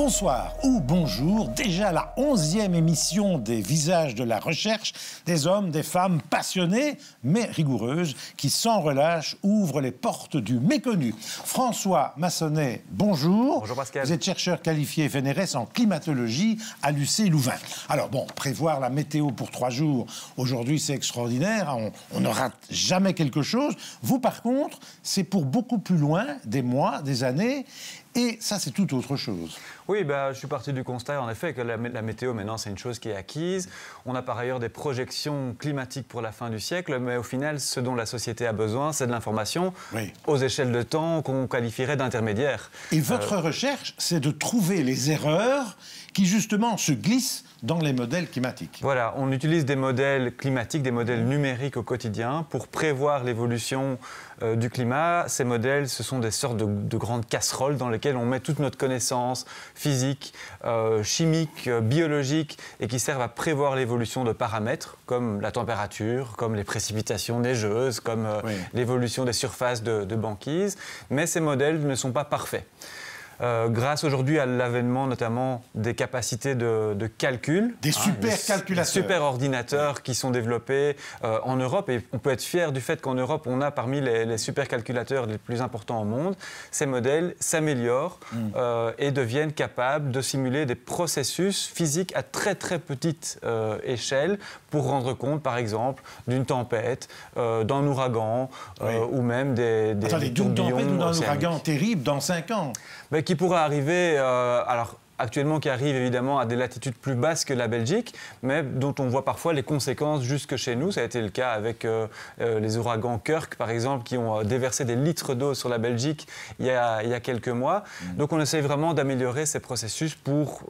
Bonsoir ou bonjour, déjà la 11e émission des Visages de la Recherche, des hommes, des femmes passionnés mais rigoureuses qui sans relâche ouvrent les portes du méconnu. François Massonnet, bonjour. Bonjour Pascal. Vous êtes chercheur qualifié FNRS en climatologie à l'UC Louvain. Alors bon, prévoir la météo pour 3 jours, aujourd'hui c'est extraordinaire, on ne rate jamais quelque chose. Vous par contre, c'est pour beaucoup plus loin, des mois, des années. Et ça, c'est tout autre chose. Oui, je suis parti du constat, en effet, que la météo, maintenant, c'est une chose qui est acquise. On a par ailleurs des projections climatiques pour la fin du siècle, mais au final, ce dont la société a besoin, c'est de l'information aux échelles de temps qu'on qualifierait d'intermédiaires. Et votre recherche, c'est de trouver les erreurs qui, justement, se glissent dans les modèles climatiques. Voilà, on utilise des modèles climatiques, des modèles numériques au quotidien pour prévoir l'évolution du climat. Ces modèles, ce sont des sortes de grandes casseroles dans lesquelles on met toute notre connaissance physique, chimique, biologique et qui servent à prévoir l'évolution de paramètres comme la température, comme les précipitations neigeuses, comme l'évolution des surfaces de banquise. Mais ces modèles ne sont pas parfaits. Grâce aujourd'hui à l'avènement notamment des capacités de calcul. Des supercalculateurs. Des super ordinateurs qui sont développés en Europe. Et on peut être fier du fait qu'en Europe, on a parmi les supercalculateurs les plus importants au monde. Ces modèles s'améliorent et deviennent capables de simuler des processus physiques à très très petite échelle pour rendre compte, par exemple, d'une tempête, d'un ouragan ou même des d'une tempête ou d'un ouragan terrible dans 5 ans. Qui pourrait arriver, alors actuellement qui arrive évidemment à des latitudes plus basses que la Belgique, mais dont on voit parfois les conséquences jusque chez nous. Ça a été le cas avec les ouragans Kirk, par exemple, qui ont déversé des litres d'eau sur la Belgique il y a quelques mois. Donc on essaie vraiment d'améliorer ces processus pour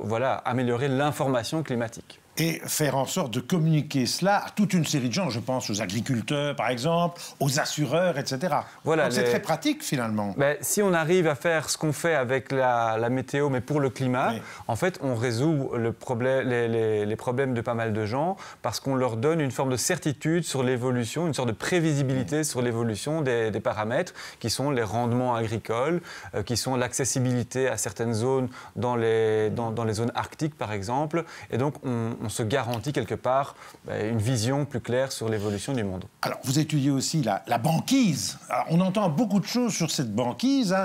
améliorer l'information climatique. Et faire en sorte de communiquer cela à toute une série de gens. Je pense aux agriculteurs, par exemple, aux assureurs, etc. Voilà, donc c'est très pratique, finalement. Si on arrive à faire ce qu'on fait avec la météo, mais pour le climat, en fait, on résout les problèmes de pas mal de gens parce qu'on leur donne une forme de certitude sur l'évolution, une sorte de prévisibilité sur l'évolution des paramètres qui sont les rendements agricoles, qui sont l'accessibilité à certaines zones dans les zones arctiques, par exemple. Et donc, on se garantit quelque part une vision plus claire sur l'évolution du monde. Alors, vous étudiez aussi la banquise. Alors, on entend beaucoup de choses sur cette banquise.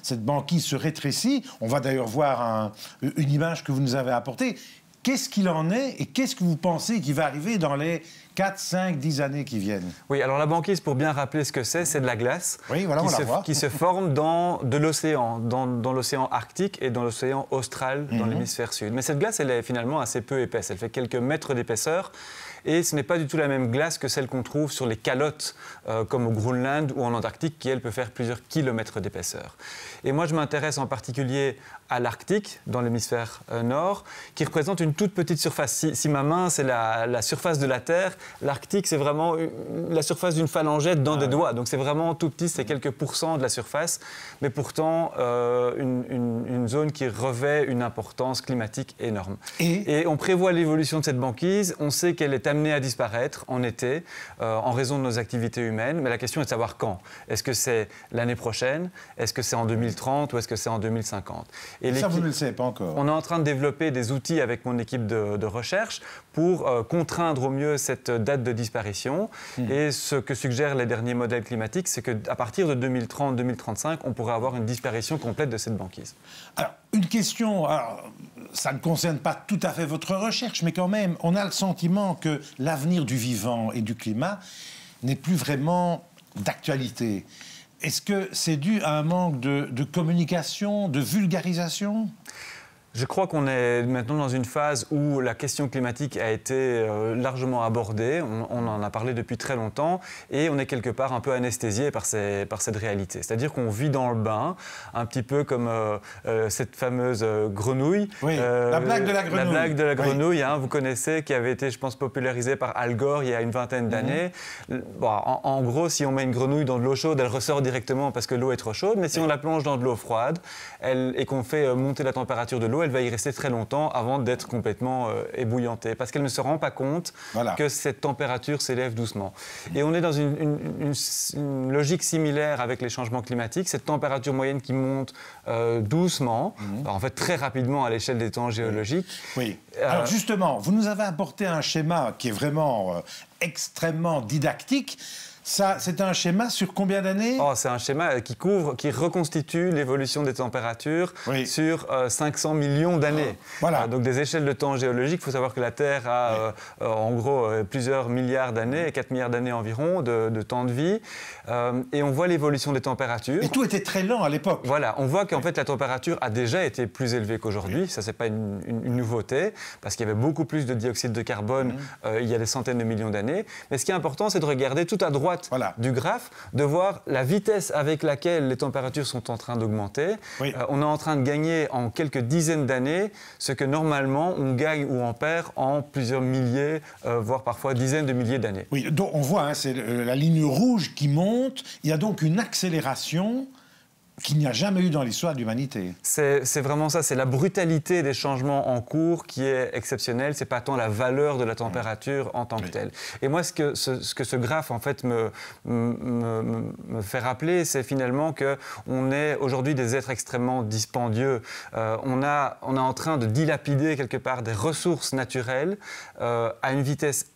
Cette banquise se rétrécit. On va d'ailleurs voir une image que vous nous avez apportée. Qu'est-ce qu'il en est et qu'est-ce que vous pensez qui va arriver dans les 4, 5, 10 années qui viennent? Oui, alors la banquise, pour bien rappeler ce que c'est de la glace qui se forme dans l'océan, dans l'océan Arctique et dans l'océan Austral, dans l'hémisphère sud. Mais cette glace, elle est finalement assez peu épaisse. Elle fait quelques mètres d'épaisseur. Et ce n'est pas du tout la même glace que celle qu'on trouve sur les calottes, comme au Groenland ou en Antarctique, qui, elle, peut faire plusieurs kilomètres d'épaisseur. Et moi, je m'intéresse en particulier à l'Arctique, dans l'hémisphère nord, qui représente une toute petite surface. Si ma main, c'est la surface de la Terre, l'Arctique, c'est vraiment la surface d'une phalangette dans des doigts. Donc c'est vraiment tout petit, c'est quelques pourcents de la surface, mais pourtant une zone qui revêt une importance climatique énorme. Et on prévoit l'évolution de cette banquise, on sait qu'elle est amenée à disparaître en été, en raison de nos activités humaines, mais la question est de savoir quand. Est-ce que c'est l'année prochaine? Est-ce que c'est en 2030 ou est-ce que c'est en 2050? Et ça, vous ne le savez pas encore. On est en train de développer des outils avec mon équipe de recherche pour contraindre au mieux cette date de disparition. Et ce que suggèrent les derniers modèles climatiques, c'est qu'à partir de 2030-2035, on pourrait avoir une disparition complète de cette banquise. Alors, une question, ça ne concerne pas tout à fait votre recherche, mais quand même, on a le sentiment que l'avenir du vivant et du climat n'est plus vraiment d'actualité. Est-ce que c'est dû à un manque de communication, de vulgarisation ? Je crois qu'on est maintenant dans une phase où la question climatique a été largement abordée, on en a parlé depuis très longtemps, et on est quelque part un peu anesthésié par cette réalité. C'est-à-dire qu'on vit dans le bain, un petit peu comme cette fameuse grenouille. Oui, la blague de la grenouille. La blague de la grenouille, vous connaissez, qui avait été, je pense, popularisée par Al Gore il y a une vingtaine d'années. En gros, si on met une grenouille dans de l'eau chaude, elle ressort directement parce que l'eau est trop chaude, mais si on la plonge dans de l'eau froide et qu'on fait monter la température de l'eau, l'eau, elle va y rester très longtemps avant d'être complètement ébouillantée, parce qu'elle ne se rend pas compte que cette température s'élève doucement. Et on est dans une logique similaire avec les changements climatiques, cette température moyenne qui monte doucement, en fait très rapidement à l'échelle des temps géologiques. Oui. Alors justement, vous nous avez apporté un schéma qui est vraiment extrêmement didactique. Ça, c'est un schéma sur combien d'années? C'est un schéma qui reconstitue l'évolution des températures sur 500 millions d'années. Voilà. Donc des échelles de temps géologiques. Il faut savoir que la Terre a en gros plusieurs milliards d'années, 4 milliards d'années environ de temps de vie. Et on voit l'évolution des températures. Et tout était très lent à l'époque. Voilà, on voit qu'en fait la température a déjà été plus élevée qu'aujourd'hui. Ça, c'est pas une nouveauté, parce qu'il y avait beaucoup plus de dioxyde de carbone il y a des centaines de millions d'années. Mais ce qui est important, c'est de regarder tout à droite du graphe, de voir la vitesse avec laquelle les températures sont en train d'augmenter. On est en train de gagner en quelques dizaines d'années ce que normalement on gagne ou on perd en plusieurs milliers, voire parfois dizaines de milliers d'années. Oui, donc on voit, c'est la ligne rouge qui monte. Il y a donc une accélération qu'il n'y a jamais eu dans l'histoire de l'humanité. C'est vraiment ça, c'est la brutalité des changements en cours qui est exceptionnelle, c'est pas tant la valeur de la température en tant que telle. Et moi, ce que ce graphe en fait me fait rappeler, c'est finalement qu'on est aujourd'hui des êtres extrêmement dispendieux. On est en train de dilapider quelque part des ressources naturelles à une vitesse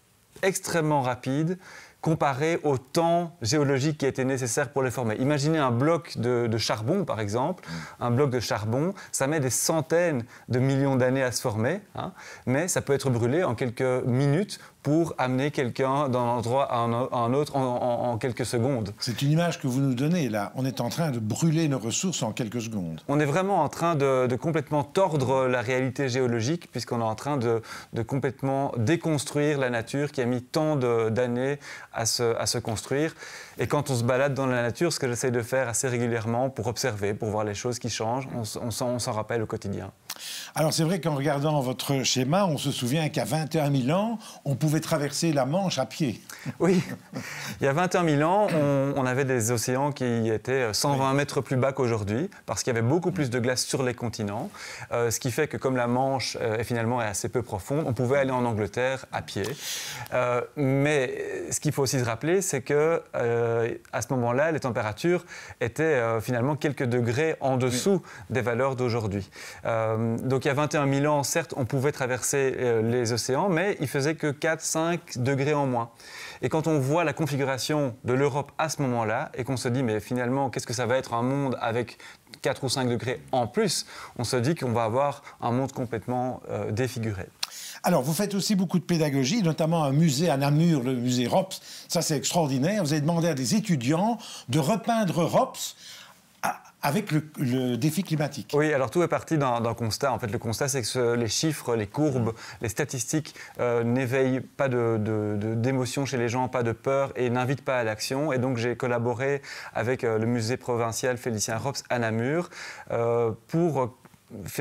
extrêmement rapide, comparé au temps géologique qui a été nécessaire pour les former. Imaginez un bloc de charbon, par exemple. Un bloc de charbon, ça met des centaines de millions d'années à se former, mais ça peut être brûlé en quelques minutes pour amener quelqu'un d'un endroit à un autre en quelques secondes. C'est une image que vous nous donnez, là. On est en train de brûler nos ressources en quelques secondes. On est vraiment en train de complètement tordre la réalité géologique, puisqu'on est en train de complètement déconstruire la nature qui a mis tant d'années à se construire. Et quand on se balade dans la nature, ce que j'essaie de faire assez régulièrement pour observer, pour voir les choses qui changent, on s'en rappelle au quotidien. Alors c'est vrai qu'en regardant votre schéma, on se souvient qu'à 21 000 ans, on pouvait traverser la Manche à pied. Oui, il y a 21 000 ans, on avait des océans qui étaient 120 mètres plus bas qu'aujourd'hui, parce qu'il y avait beaucoup plus de glace sur les continents, ce qui fait que comme la Manche finalement est assez peu profonde, on pouvait aller en Angleterre à pied. Mais ce qu'il faut aussi se rappeler, c'est que à ce moment-là, les températures étaient finalement quelques degrés en dessous des valeurs d'aujourd'hui. Donc il y a 21 000 ans, certes, on pouvait traverser les océans, mais il faisait que 4-5 degrés en moins. Et quand on voit la configuration de l'Europe à ce moment-là, et qu'on se dit, mais finalement, qu'est-ce que ça va être un monde avec 4 ou 5 degrés en plus, on se dit qu'on va avoir un monde complètement défiguré. Alors, vous faites aussi beaucoup de pédagogie, notamment un musée à Namur, le musée Rops. Ça, c'est extraordinaire. Vous avez demandé à des étudiants de repeindre Rops avec le défi climatique. Oui, alors tout est parti d'un constat. En fait, le constat, c'est que les chiffres, les courbes, les statistiques n'éveillent pas d'émotion chez les gens, pas de peur et n'invitent pas à l'action. Et donc, j'ai collaboré avec le musée provincial Félicien Rops à Namur pour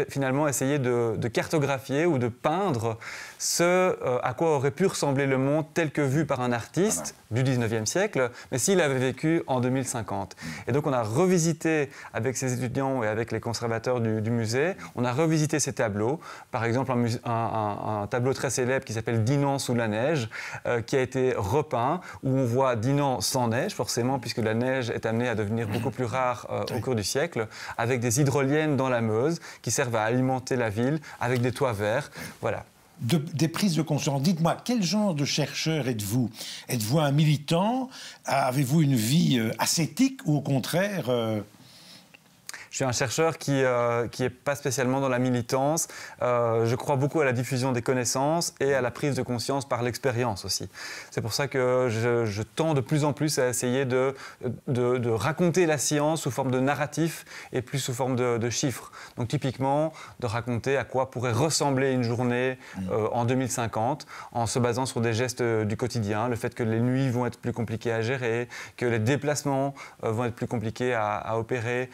finalement essayer de cartographier ou de peindre ce à quoi aurait pu ressembler le monde tel que vu par un artiste du 19e siècle, mais s'il avait vécu en 2050. Et donc on a revisité avec ses étudiants et avec les conservateurs du musée, on a revisité ces tableaux. Par exemple, un tableau très célèbre qui s'appelle Dinan sous la neige, qui a été repeint, où on voit Dinan sans neige, forcément, puisque la neige est amenée à devenir beaucoup plus rare au cours du siècle, avec des hydroliennes dans la Meuse, qui servent à alimenter la ville, avec des toits verts. Voilà. Des prises de conscience. Dites-moi, quel genre de chercheur êtes-vous? Êtes-vous un militant? Avez-vous une vie ascétique ou au contraire Je suis un chercheur qui n'est pas spécialement dans la militance. Je crois beaucoup à la diffusion des connaissances et à la prise de conscience par l'expérience aussi. C'est pour ça que je tends de plus en plus à essayer de raconter la science sous forme de narratif et plus sous forme de chiffres. Donc typiquement, de raconter à quoi pourrait ressembler une journée en 2050 en se basant sur des gestes du quotidien, le fait que les nuits vont être plus compliquées à gérer, que les déplacements vont être plus compliqués à opérer,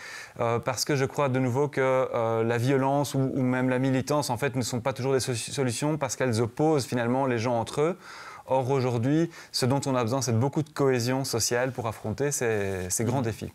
parce que je crois de nouveau que la violence ou même la militance en fait ne sont pas toujours des solutions parce qu'elles opposent finalement les gens entre eux. Or, aujourd'hui, ce dont on a besoin, c'est de beaucoup de cohésion sociale pour affronter ces grands défis.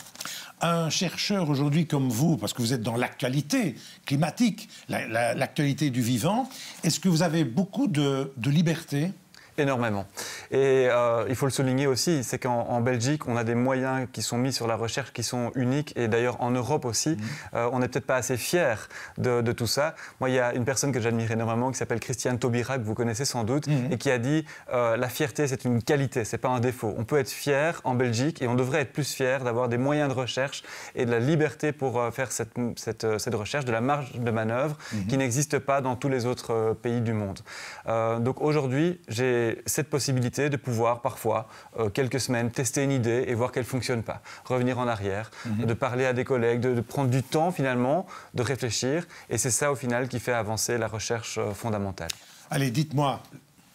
Un chercheur aujourd'hui comme vous, parce que vous êtes dans l'actualité climatique, l'actualité du vivant, est-ce que vous avez beaucoup de liberté ? Énormément. Et il faut le souligner aussi, c'est qu'en Belgique, on a des moyens qui sont mis sur la recherche qui sont uniques. Et d'ailleurs, en Europe aussi, on n'est peut-être pas assez fiers de tout ça. Moi, il y a une personne que j'admire énormément qui s'appelle Christiane Taubira, que vous connaissez sans doute, et qui a dit la fierté, c'est une qualité, c'est pas un défaut. On peut être fier en Belgique et on devrait être plus fier d'avoir des moyens de recherche et de la liberté pour faire cette recherche, de la marge de manœuvre qui n'existe pas dans tous les autres pays du monde. Donc aujourd'hui, j'ai cette possibilité de pouvoir parfois, quelques semaines, tester une idée et voir qu'elle ne fonctionne pas. Revenir en arrière, de parler à des collègues, de prendre du temps finalement, de réfléchir. Et c'est ça au final qui fait avancer la recherche fondamentale. Allez, dites-moi,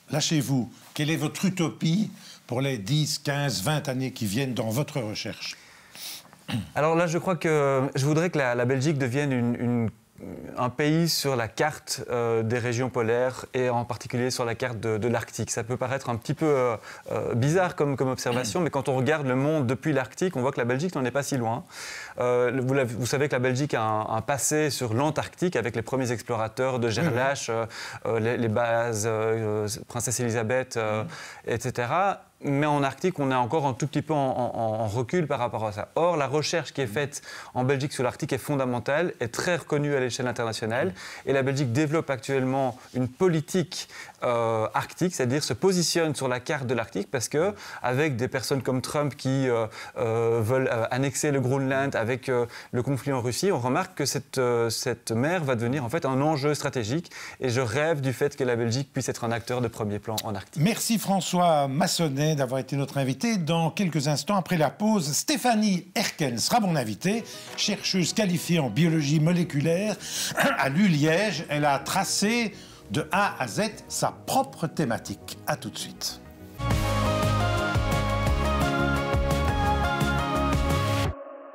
lâchez-vous, quelle est votre utopie pour les 10, 15, 20 années qui viennent dans votre recherche ? Alors là, je crois que je voudrais que la Belgique devienne un pays sur la carte des régions polaires et en particulier sur la carte de l'Arctique. Ça peut paraître un petit peu bizarre comme observation, mais quand on regarde le monde depuis l'Arctique, on voit que la Belgique n'en est pas si loin. Vous savez que la Belgique a un passé sur l'Antarctique avec les premiers explorateurs de Gerlache, les bases Princesse Elisabeth, etc. Mais en Arctique, on est encore un tout petit peu en recul par rapport à ça. Or, la recherche qui est faite en Belgique sur l'Arctique est fondamentale, est très reconnue à l'échelle internationale. Et la Belgique développe actuellement une politique arctique, c'est-à-dire se positionne sur la carte de l'Arctique, parce qu'avec des personnes comme Trump qui veulent annexer le Groenland, avec le conflit en Russie, on remarque que cette mer va devenir en fait un enjeu stratégique. Et je rêve du fait que la Belgique puisse être un acteur de premier plan en Arctique. Merci François Massonnet d'avoir été notre invité. Dans quelques instants, après la pause, Stéphanie Herken sera mon invitée, chercheuse qualifiée en biologie moléculaire à l'ULiège. Elle a tracé de A à Z sa propre thématique. À tout de suite.